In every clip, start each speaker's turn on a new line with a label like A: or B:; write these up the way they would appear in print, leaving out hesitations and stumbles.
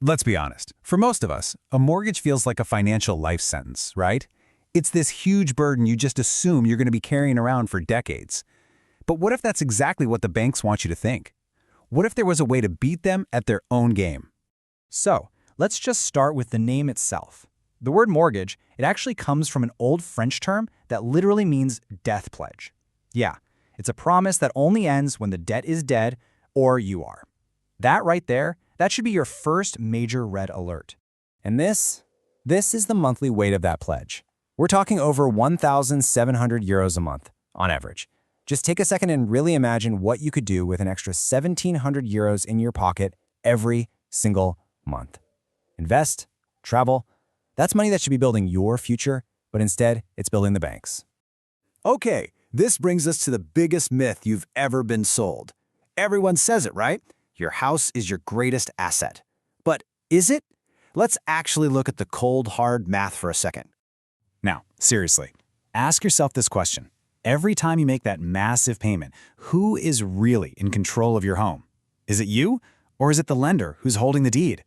A: Let's be honest. For most of us, a mortgage feels like a financial life sentence, right? It's this huge burden you just assume you're going to be carrying around for decades. But what if that's exactly what the banks want you to think? What if there was a way to beat them at their own game?
B: So, let's just start with the name itself. The word mortgage, it actually comes from an old French term that literally means death pledge. Yeah, it's a promise that only ends when the debt is dead or you are. That right there, that should be your first major red alert. And this is the monthly weight of that pledge. We're talking over 1,700 euros a month, on average. Just take a second and really imagine what you could do with an extra 1,700 euros in your pocket every single month. Invest, travel, that's money that should be building your future, but instead, it's building the bank's.
C: Okay, this brings us to the biggest myth you've ever been sold. Everyone says it, right? Your house is your greatest asset. But is it? Let's actually look at the cold, hard math for a second.
A: Now, seriously, ask yourself this question. Every time you make that massive payment, who is really in control of your home? Is it you, or is it the lender who's holding the deed?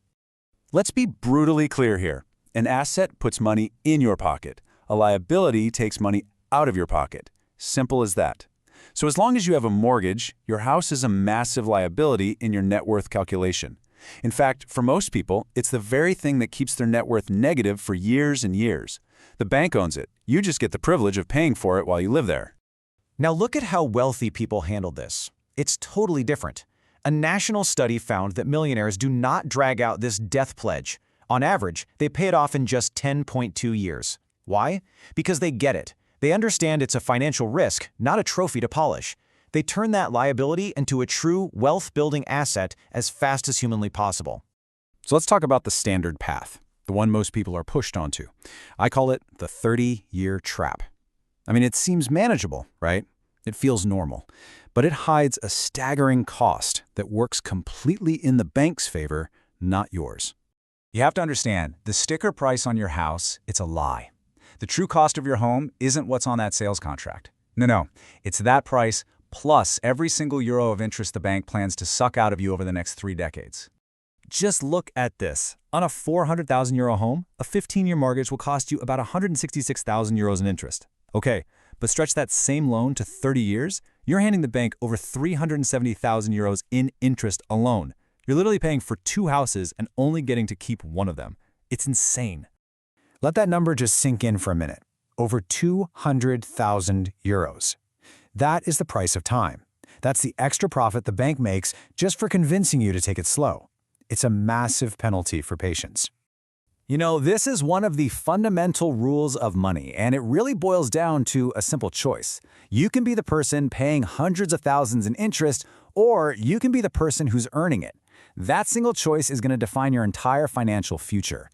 D: Let's be brutally clear here. An asset puts money in your pocket. A liability takes money out of your pocket. Simple as that. So as long as you have a mortgage, your house is a massive liability in your net worth calculation. In fact, for most people, it's the very thing that keeps their net worth negative for years and years. The bank owns it. You just get the privilege of paying for it while you live there.
B: Now look at how wealthy people handled this. It's totally different. A national study found that millionaires do not drag out this death pledge. On average, they pay it off in just 10.2 years. Why? Because they get it. They understand it's a financial risk, not a trophy to polish. They turn that liability into a true wealth-building asset as fast as humanly possible.
A: So let's talk about the standard path, the one most people are pushed onto. I call it the 30-year trap. I mean, it seems manageable, right? It feels normal. But it hides a staggering cost that works completely in the bank's favor, not yours. You have to understand, the sticker price on your house, it's a lie. The true cost of your home isn't what's on that sales contract. No, it's that price plus every single euro of interest the bank plans to suck out of you over the next 3 decades. Just look at this. On a 400,000 euro home, a 15-year mortgage will cost you about 166,000 euros in interest. Okay, but stretch that same loan to 30 years, you're handing the bank over 370,000 euros in interest alone. You're literally paying for 2 houses and only getting to keep one of them. It's insane.
C: Let that number just sink in for a minute. Over 200,000 euros. That is the price of time. That's the extra profit the bank makes just for convincing you to take it slow. It's a massive penalty for patience.
A: You know, this is one of the fundamental rules of money, and it really boils down to a simple choice. You can be the person paying hundreds of thousands in interest, or you can be the person who's earning it. That single choice is going to define your entire financial future.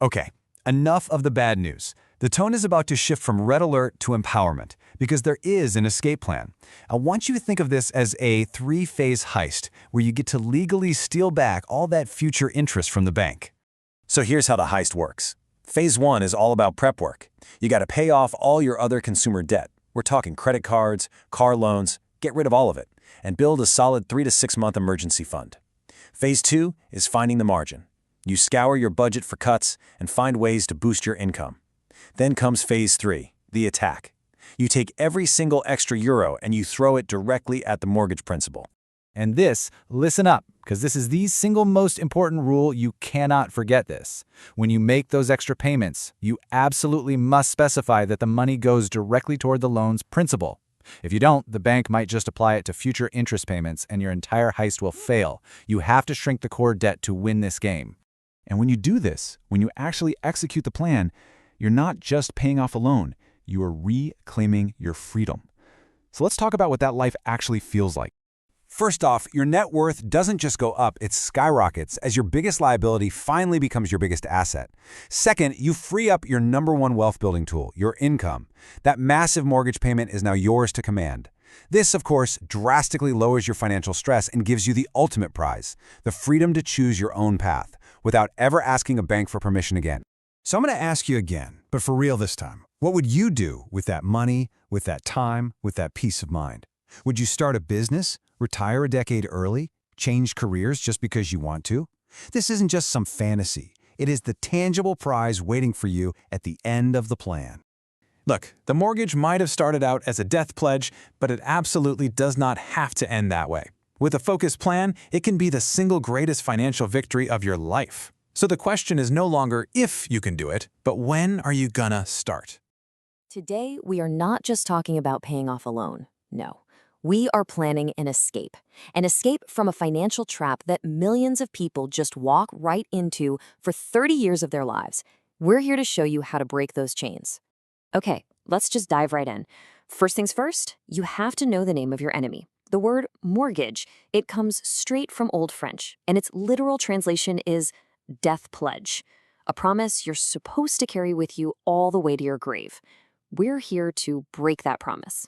A: Okay, enough of the bad news. The tone is about to shift from red alert to empowerment, because there is an escape plan. I want you to think of this as a 3-phase heist, where you get to legally steal back all that future interest from the bank.
E: So here's how the heist works. Phase 1 is all about prep work. You got to pay off all your other consumer debt. We're talking credit cards, car loans, get rid of all of it, and build a solid 3 to 6 month emergency fund. Phase 2 is finding the margin. You scour your budget for cuts and find ways to boost your income. Then comes Phase 3, the attack. You take every single extra euro and you throw it directly at the mortgage principal.
A: And this, listen up, because this is the single most important rule. You cannot forget this. When you make those extra payments, you absolutely must specify that the money goes directly toward the loan's principal. If you don't, the bank might just apply it to future interest payments and your entire heist will fail. You have to shrink the core debt to win this game. And when you do this, when you actually execute the plan, you're not just paying off a loan, you are reclaiming your freedom. So let's talk about what that life actually feels like. First off, your net worth doesn't just go up, it skyrockets as your biggest liability finally becomes your biggest asset. Second, you free up your #1 wealth building tool, your income. That massive mortgage payment is now yours to command. This, of course, drastically lowers your financial stress and gives you the ultimate prize, the freedom to choose your own path, without ever asking a bank for permission again.
C: So I'm going to ask you again, but for real this time. What would you do with that money, with that time, with that peace of mind? Would you start a business, retire a decade early, change careers just because you want to? This isn't just some fantasy. It is the tangible prize waiting for you at the end of the plan.
A: Look, the mortgage might have started out as a death pledge, but it absolutely does not have to end that way. With a focused plan, it can be the single greatest financial victory of your life. So the question is no longer if you can do it, but when are you gonna start?
F: Today, we are not just talking about paying off a loan. No. We are planning an escape from a financial trap that millions of people just walk right into for 30 years of their lives. We're here to show you how to break those chains. Okay, let's just dive right in. First things first, you have to know the name of your enemy. The word mortgage, it comes straight from Old French, and its literal translation is death pledge, a promise you're supposed to carry with you all the way to your grave. We're here to break that promise.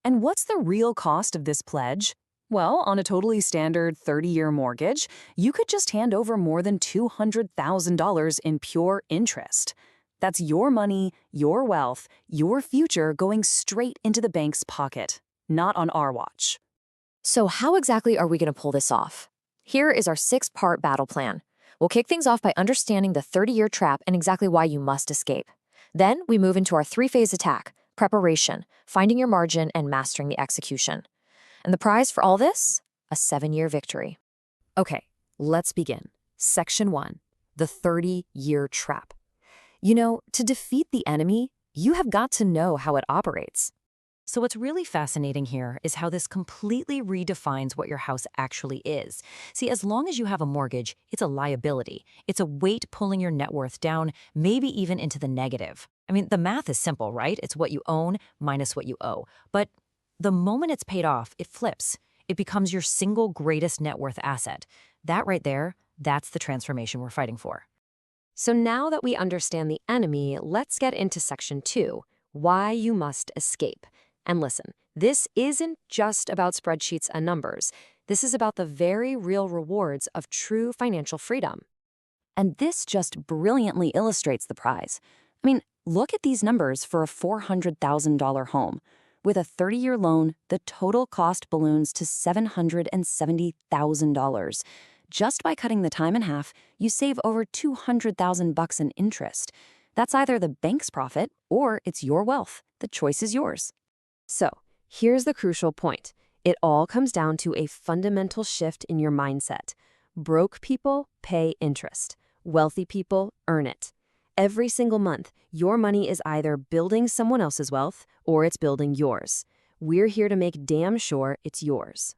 G: And what's the real cost of this pledge? Well, on a totally standard 30-year mortgage, you could just hand over more than $200,000 in pure interest. That's your money, your wealth, your future going straight into the bank's pocket, not on our watch.
F: So how exactly are we going to pull this off? Here is our 6-part battle plan. We'll kick things off by understanding the 30-year trap and exactly why you must escape. Then we move into our 3-phase attack: preparation, finding your margin, and mastering the execution. And the prize for all this? A 7-year victory. Okay, let's begin. Section 1, the 30-year trap. You know, to defeat the enemy, you have got to know how it operates.
G: So what's really fascinating here is how this completely redefines what your house actually is. See, as long as you have a mortgage, it's a liability. It's a weight pulling your net worth down, maybe even into the negative. I mean, the math is simple, right? It's what you own minus what you owe. But the moment it's paid off, it flips. It becomes your single greatest net worth asset. That right there, that's the transformation we're fighting for.
F: So now that we understand the enemy, let's get into Section 2, why you must escape. And listen, this isn't just about spreadsheets and numbers. This is about the very real rewards of true financial freedom. And this just brilliantly illustrates the prize. I mean, look at these numbers for a $400,000 home. With a 30-year loan, the total cost balloons to $770,000. Just by cutting the time in half, you save over $200,000 in interest. That's either the bank's profit or it's your wealth. The choice is yours. So, here's the crucial point. It all comes down to a fundamental shift in your mindset. Broke people pay interest. Wealthy people earn it. Every single month, your money is either building someone else's wealth or it's building yours. We're here to make damn sure it's yours.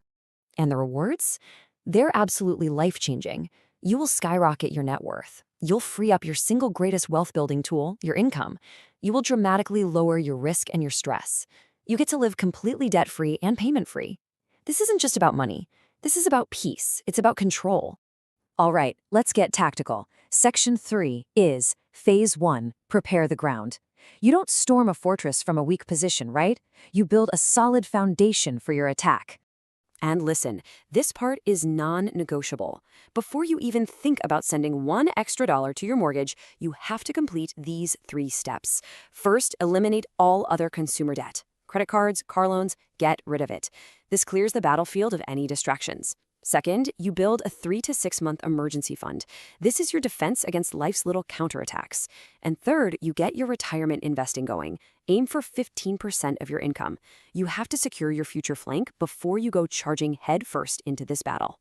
F: And the rewards? They're absolutely life-changing. You will skyrocket your net worth. You'll free up your single greatest wealth-building tool, your income. You will dramatically lower your risk and your stress. You get to live completely debt-free and payment-free. This isn't just about money. This is about peace. It's about control. All right, let's get tactical. Section 3 is Phase 1, prepare the ground. You don't storm a fortress from a weak position, right? You build a solid foundation for your attack. And listen, this part is non-negotiable. Before you even think about sending $1 extra to your mortgage, you have to complete these 3 steps. First, eliminate all other consumer debt. Credit cards, car loans, get rid of it. This clears the battlefield of any distractions. Second, you build a 3 to 6 month emergency fund. This is your defense against life's little counterattacks. And third, you get your retirement investing going. Aim for 15% of your income. You have to secure your future flank before you go charging headfirst into this battle.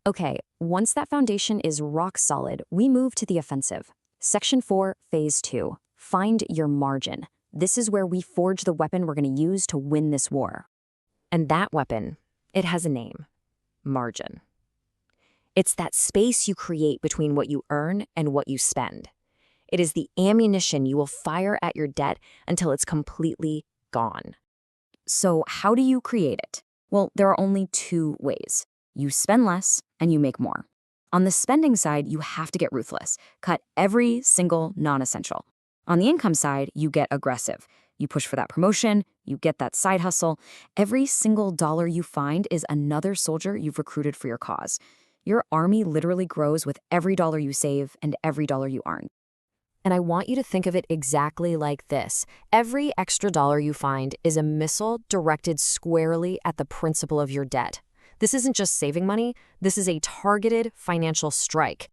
F: Okay, once that foundation is rock solid, we move to the offensive. Section 4, Phase 2, find your margin. This is where we forge the weapon we're going to use to win this war. And that weapon, it has a name. Margin. It's that space you create between what you earn and what you spend. It is the ammunition you will fire at your debt until it's completely gone. So how do you create it? Well, there are only 2 ways. You spend less and you make more. On the spending side, you have to get ruthless. Cut every single non-essential. On the income side, you get aggressive. You push for that promotion, you get that side hustle. Every single dollar you find is another soldier you've recruited for your cause. Your army literally grows with every dollar you save and every dollar you earn. And I want you to think of it exactly like this. Every extra dollar you find is a missile directed squarely at the principal of your debt.
H: This isn't just saving money, this is a targeted financial strike.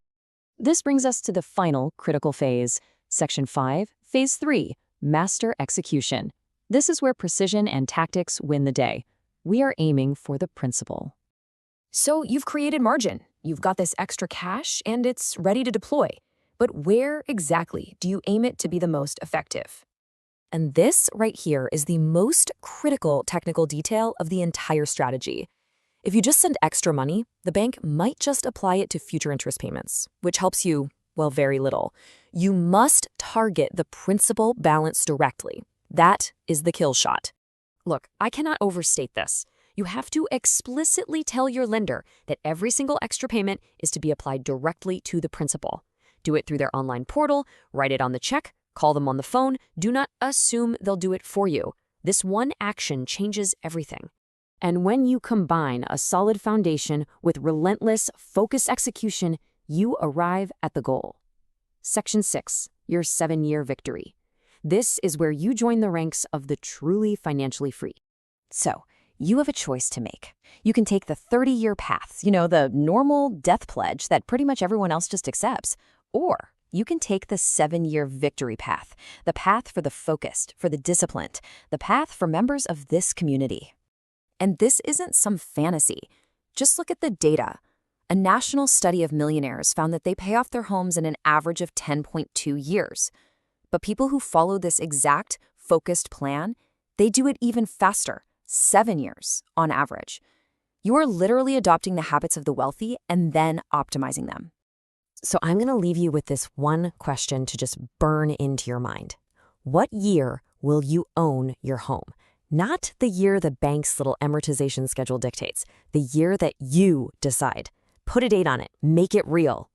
F: This brings us to the final critical phase, Section 5, Phase 3, Master Execution. This is where precision and tactics win the day. We are aiming for the principal.
H: So you've created margin, you've got this extra cash, and it's ready to deploy. But where exactly do you aim it to be the most effective? And this right here is the most critical technical detail of the entire strategy. If you just send extra money, the bank might just apply it to future interest payments, which helps you, well, very little. You must target the principal balance directly. That is the kill shot. Look, I cannot overstate this. You have to explicitly tell your lender that every single extra payment is to be applied directly to the principal. Do it through their online portal, write it on the check, call them on the phone. Do not assume they'll do it for you. This one action changes everything. And when you combine a solid foundation with relentless, focused execution, you arrive at the goal. Section 6, your 7-year victory. This is where you join the ranks of the truly financially free.
F: So, you have a choice to make. You can take the 30-year path, the normal death pledge that pretty much everyone else just accepts. Or you can take the 7-year victory path, the path for the focused, for the disciplined, the path for members of this community. And this isn't some fantasy. Just look at the data. A national study of millionaires found that they pay off their homes in an average of 10.2 years. But people who follow this exact, focused plan, they do it even faster, 7 years on average. You are literally adopting the habits of the wealthy and then optimizing them.
H: So I'm going to leave you with this one question to just burn into your mind. What year will you own your home? Not the year the bank's little amortization schedule dictates, the year that you decide. Put a date on it. Make it real.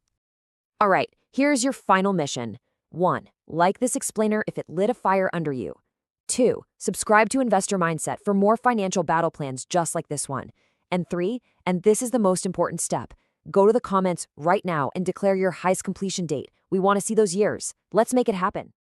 H: All right, here's your final mission. 1. Like this explainer if it lit a fire under you. 2. Subscribe to Investor Mindset for more financial battle plans just like this one. And 3, and this is the most important step, go to the comments right now and declare your highest completion date. We want to see those years. Let's make it happen.